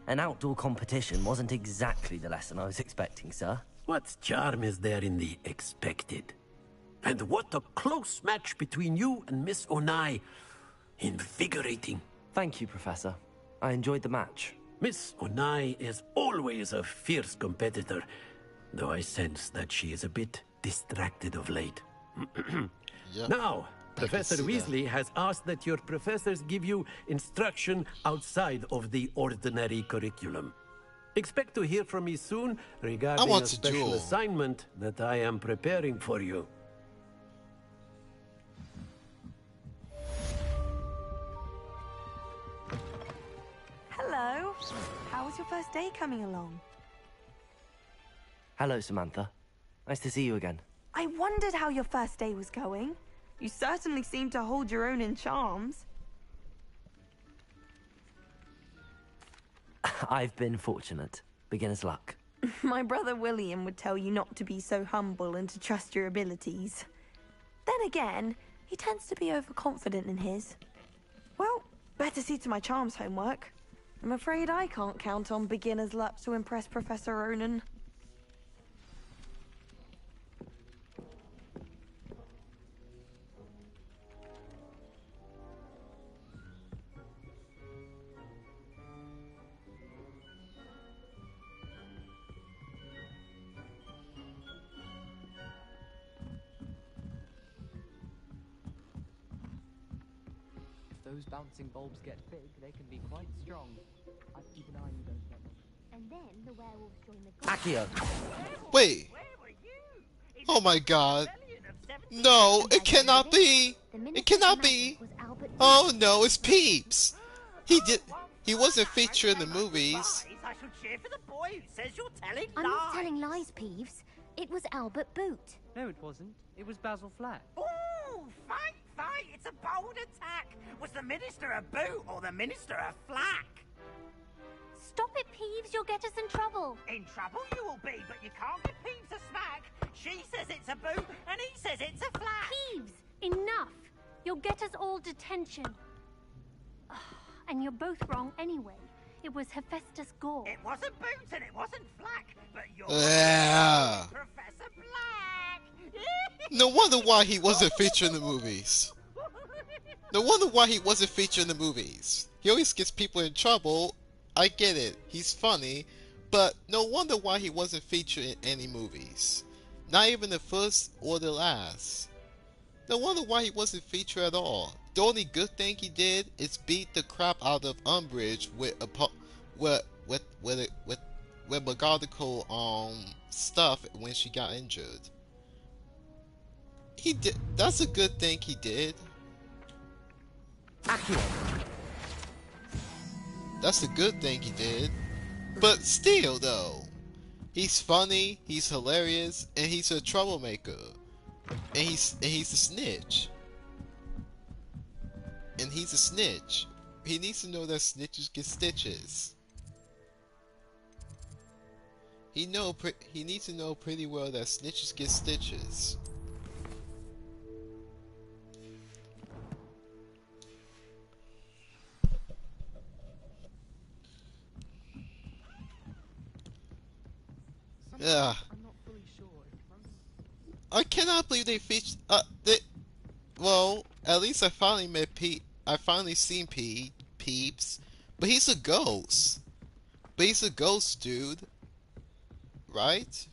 an outdoor competition wasn't exactly the lesson I was expecting, sir. What charm is there in the expected? And what a close match between you and Miss Onai. Invigorating. Thank you, Professor. I enjoyed the match. Miss Onai is always a fierce competitor, though I sense that she is a bit distracted of late. Yep. Now, I can Professor see that. Weasley has asked that your professors give you instruction outside of the ordinary curriculum. Expect to hear from me soon regarding want a to special duel. assignment that I am preparing for you. Hello. How was your first day coming along? Hello, Samantha. Nice to see you again. I wondered how your first day was going. You certainly seem to hold your own in charms. I've been fortunate. Beginner's luck. My brother William would tell you not to be so humble and to trust your abilities. Then again, he tends to be overconfident in his. Well, better see to my charms homework. I'm afraid I can't count on beginner's luck to impress Professor Ronan. If those bouncing bulbs get big, they can be quite strong. I'd keep an eye on you, don't let them. And then the werewolves join the Accio. Wait. Oh my god. No, it cannot be. It cannot be. Oh no, it's Peeps. He wasn't featured in the movies. I shall cheer for the boy who says you're telling I'm lies. not telling lies, Peeves. It was Albert Boot. No, it wasn't. It was Basil Flat. Ooh, fight, fight! It's a bold attack. Was the minister a boot or the minister a flack? Stop it, Peeves. You'll get us in trouble. In trouble you will be, but you can't give Peeves a smack. She says it's a boot, and he says it's a flack. Peeves, enough. You'll get us all detention. And you're both wrong anyway. It was Hephaestus Gore. It wasn't Boots and it wasn't Flack, but you're Yeah. Professor Black. No wonder why he wasn't featured in the movies. No wonder why he wasn't featured in the movies. He always gets people in trouble. I get it. He's funny. But no wonder why he wasn't featured in any movies. Not even the first or the last. No wonder why he wasn't featured at all. The only good thing he did is beat the crap out of Umbridge with McGonagall stuff when she got injured. He did. That's a good thing he did. That's a good thing he did. But still, though, he's funny, he's hilarious, and he's a troublemaker, and he's a snitch. And he's a snitch. He needs to know that snitches get stitches. He needs to know pretty well that snitches get stitches. Yeah. I cannot believe they featured. Well, at least I finally met Pete. I finally seen Peeps, but he's a ghost. But he's a ghost, dude. Right?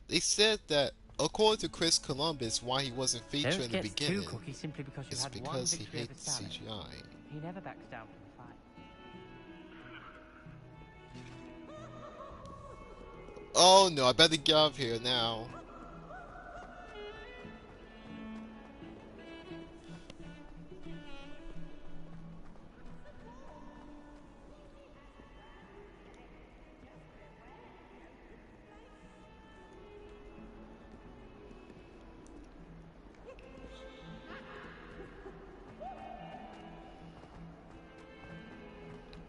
They said that, according to Chris Columbus, why he wasn't featured in the beginning is because he hates CGI. He never backs down from the fight. Oh no, I better get out of here now.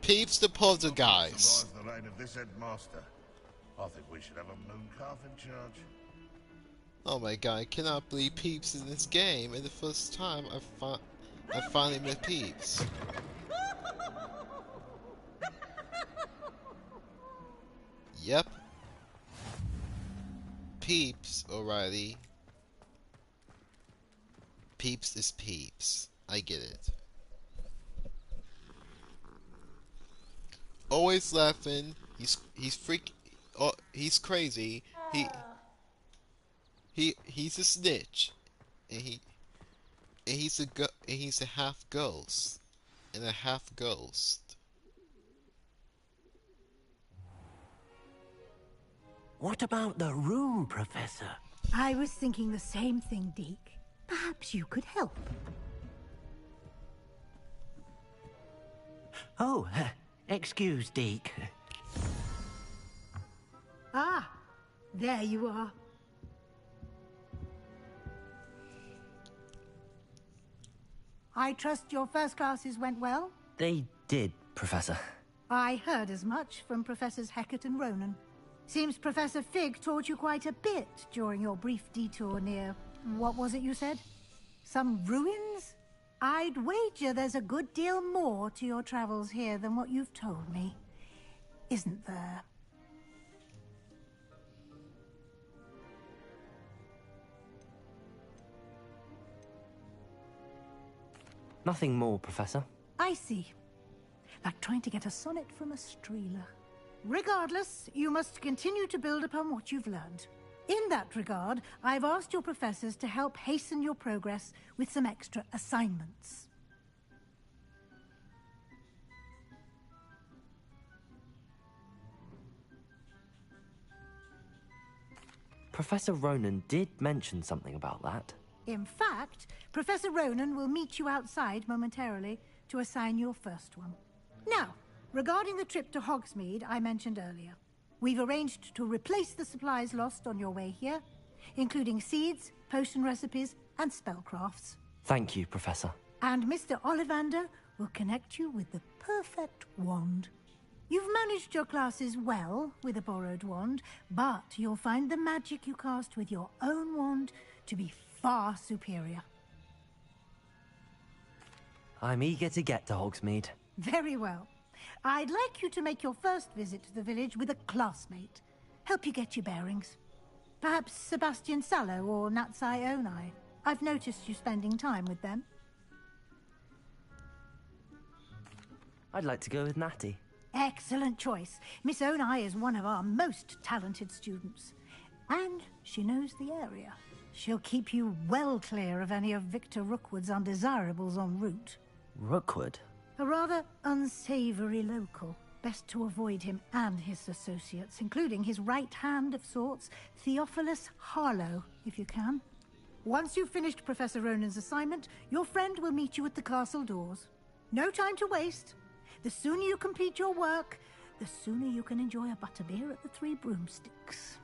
Peeps the Poltergeist. The reign of this headmaster. I think we should have a moon calf in charge. Oh my god, I cannot believe Peeps in this game, and the first time I finally met Peeps. Yep. Peeps, O'Reilly. Peeps is Peeps. I get it. Always laughing. He's freak. Oh, he's crazy. He's a snitch, and he's a half ghost, and a half ghost. What about the room, Professor? I was thinking the same thing, Deke. Perhaps you could help. Oh, excuse, Deke. Ah, there you are. I trust your first classes went well? They did, Professor. I heard as much from Professors Hecat and Ronan. Seems Professor Fig taught you quite a bit during your brief detour near... what was it you said? Some ruins? I'd wager there's a good deal more to your travels here than what you've told me. Isn't there? Nothing more, Professor. I see. Like trying to get a sonnet from a streeler. Regardless, you must continue to build upon what you've learned. In that regard, I've asked your professors to help hasten your progress with some extra assignments. Professor Ronan did mention something about that. In fact, Professor Ronan will meet you outside momentarily to assign your first one. Now, regarding the trip to Hogsmeade I mentioned earlier, we've arranged to replace the supplies lost on your way here, including seeds, potion recipes, and spellcrafts. Thank you, Professor. And Mr. Ollivander will connect you with the perfect wand. You've managed your classes well with a borrowed wand, but you'll find the magic you cast with your own wand to be far superior. I'm eager to get to Hogsmeade. Very well. I'd like you to make your first visit to the village with a classmate. Help you get your bearings. Perhaps Sebastian Sallow or Natsai Onai. I've noticed you spending time with them. I'd like to go with Natty. Excellent choice. Miss Onai is one of our most talented students. And she knows the area. She'll keep you well clear of any of Victor Rookwood's undesirables en route. Rookwood? A rather unsavory local. Best to avoid him and his associates, including his right hand of sorts, Theophilus Harlow, if you can. Once you've finished Professor Ronan's assignment, your friend will meet you at the castle doors. No time to waste. The sooner you complete your work, the sooner you can enjoy a butterbeer at the Three Broomsticks.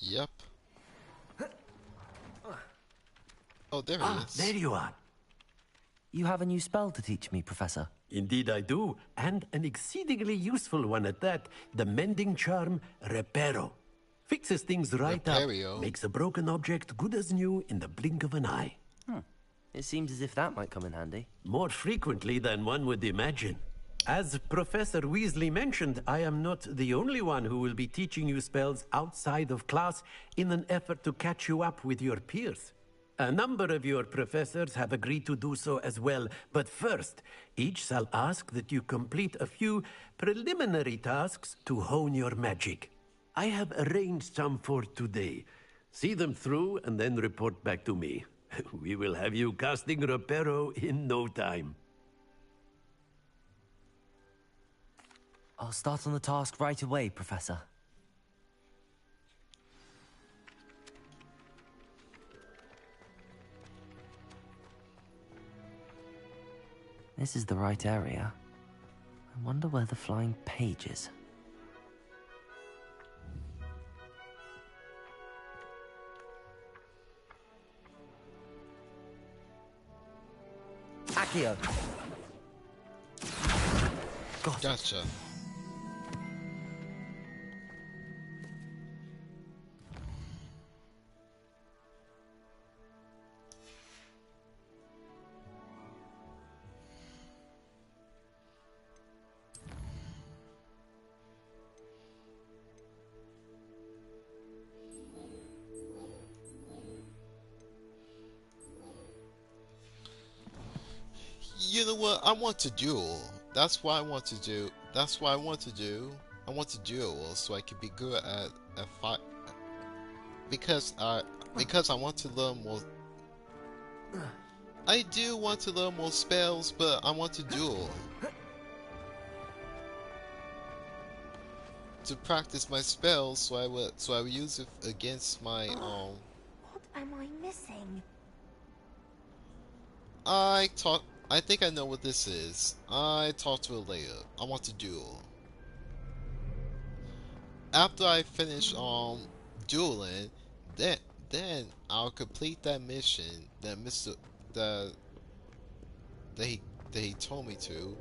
Yep. Oh, there he is. There you are. You have a new spell to teach me, Professor. Indeed I do, and an exceedingly useful one at that. The mending charm, Reparo. Fixes things right Repario. up, makes a broken object good as new in the blink of an eye. It seems as if that might come in handy. More frequently than one would imagine. As Professor Weasley mentioned, I am not the only one who will be teaching you spells outside of class in an effort to catch you up with your peers. A number of your professors have agreed to do so as well, but first, each shall ask that you complete a few preliminary tasks to hone your magic. I have arranged some for today. See them through and then report back to me. We will have you casting Reparo in no time. I'll start on the task right away, Professor. This is the right area. I wonder where the flying page is. Accio! Gotcha. You know what? I want to duel. That's what I want to do. That's what I want to do. I want to duel so I can be good at fight. Because I want to learn more. I do want to learn more spells, but I want to duel. To practice my spells, so I will use it against my What am I missing? I think I know what this is. I talked to it later. I want to duel. After I finish dueling, then I'll complete that mission that he told me to.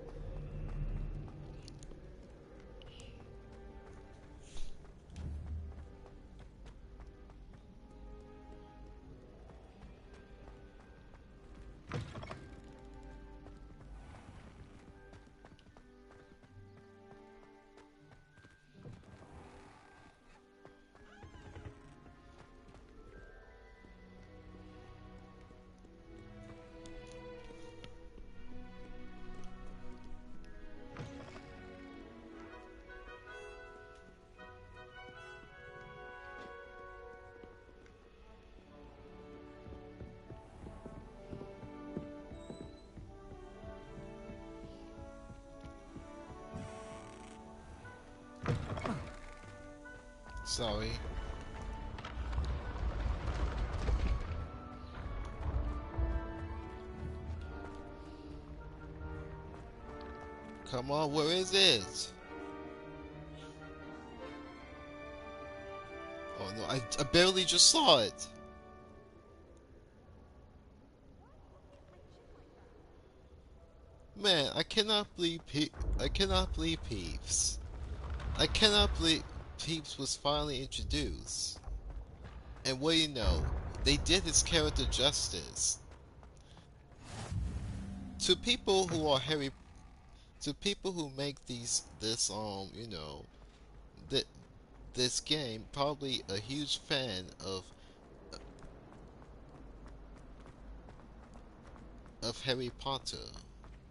Sorry. Come on, where is it? Oh no, I barely just saw it. Man, I cannot believe Peeps. I cannot believe Peeps was finally introduced. And what do you know? They did his character justice. To people who are to people who make this you know, this game, probably a huge fan of Harry Potter,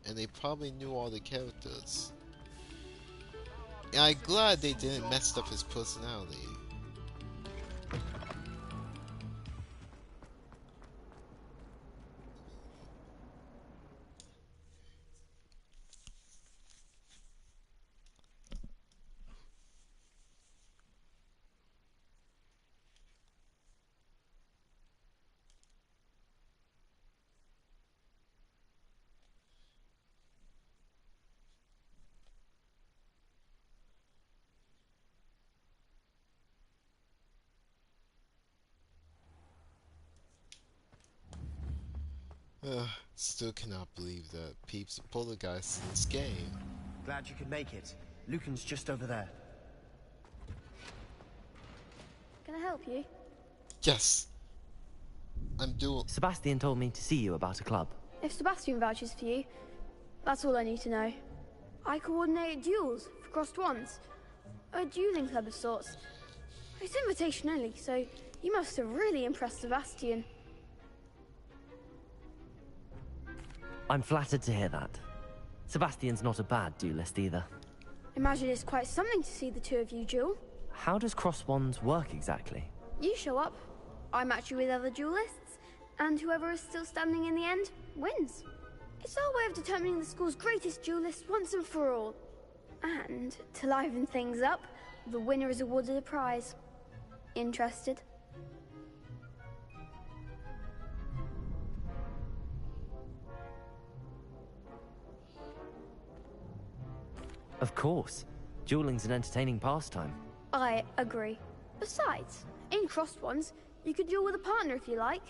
and they probably knew all the characters. And I'm glad they didn't mess up his personality. Still cannot believe that Peeps are poltergeist in this game. Glad you could make it. Lucan's just over there. Can I help you? Yes. I'm doing. Sebastian told me to see you about a club. If Sebastian vouches for you, that's all I need to know. I coordinate duels for crossed ones. A dueling club of sorts. It's invitation only, so you must have really impressed Sebastian. I'm flattered to hear that. Sebastian's not a bad duelist either. Imagine it's quite something to see the two of you duel. How does cross wands work exactly? You show up, I match you with other duelists, and whoever is still standing in the end wins. It's our way of determining the school's greatest duelist once and for all. And to liven things up, the winner is awarded a prize. Interested? Of course. Dueling's an entertaining pastime. I agree. Besides, in crossed ones, you could duel with a partner if you like.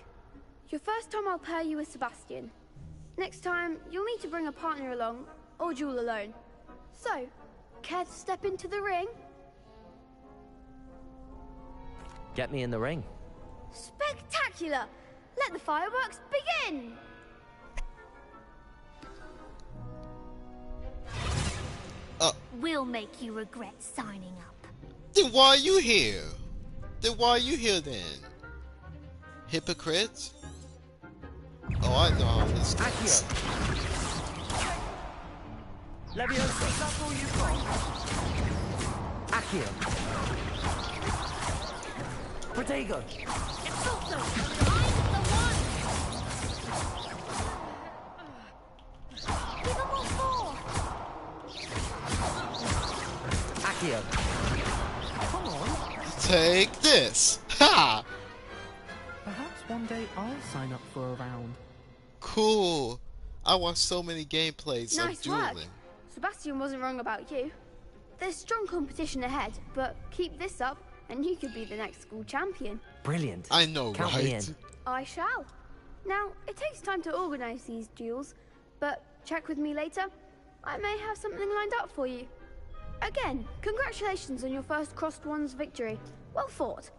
Your first time I'll pair you with Sebastian. Next time, you'll need to bring a partner along, or duel alone. So, care to step into the ring? Get me in the ring. Spectacular! Let the fireworks begin! We'll make you regret signing up. Then why are you here? Then? Hypocrite? Oh, I know how this goes. Leviosa, is that all you've got? Accio. Protego. Accio. Come on. Take this. Ha! Perhaps one day I'll sign up for a round. Cool. I watched so many gameplays Nice of dueling. work. Sebastian wasn't wrong about you. There's strong competition ahead, but keep this up and you could be the next school champion. Brilliant. I know, Count me right? in. I shall. Now, it takes time to organize these duels, but check with me later. I may have something lined up for you. Again, congratulations on your first crossed ones victory. Well fought.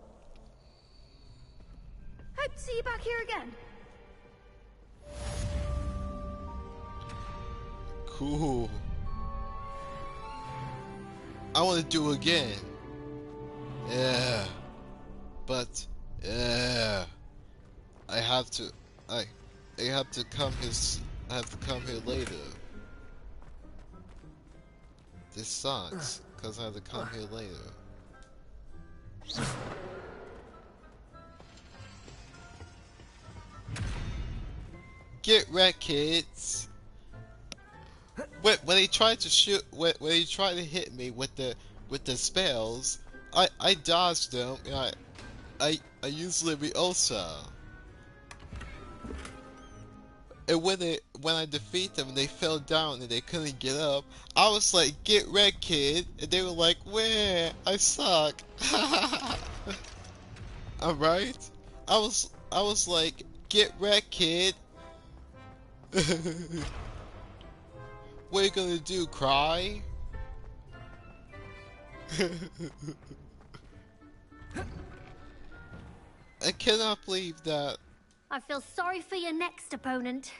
Hope to see you back here again. Cool. I want to do again. Yeah. But I have to come here later. This sucks cuz I have to come here later. Get wrecked, kids. When he tried to hit me with the spells, I dodged them. I used Leviosa. And when I defeat them and they fell down and they couldn't get up, I was like, "Get wrecked, kid!" And they were like, "Where? I suck." Alright? I was like, "Get wrecked, kid." What are you gonna do? Cry? I cannot believe that. I feel sorry for your next opponent.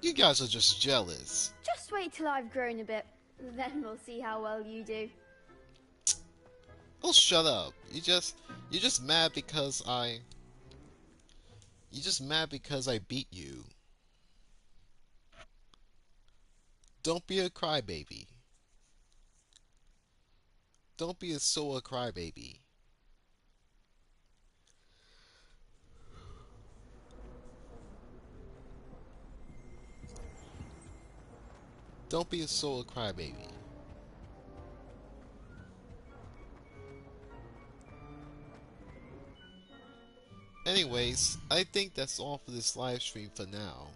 You guys are just jealous. Just wait till I've grown a bit. Then we'll see how well you do. Oh, shut up. You're just mad because You're just mad because I beat you. Don't be a crybaby. Don't be a sore crybaby. Don't be a sore crybaby. Anyways, I think that's all for this live stream for now.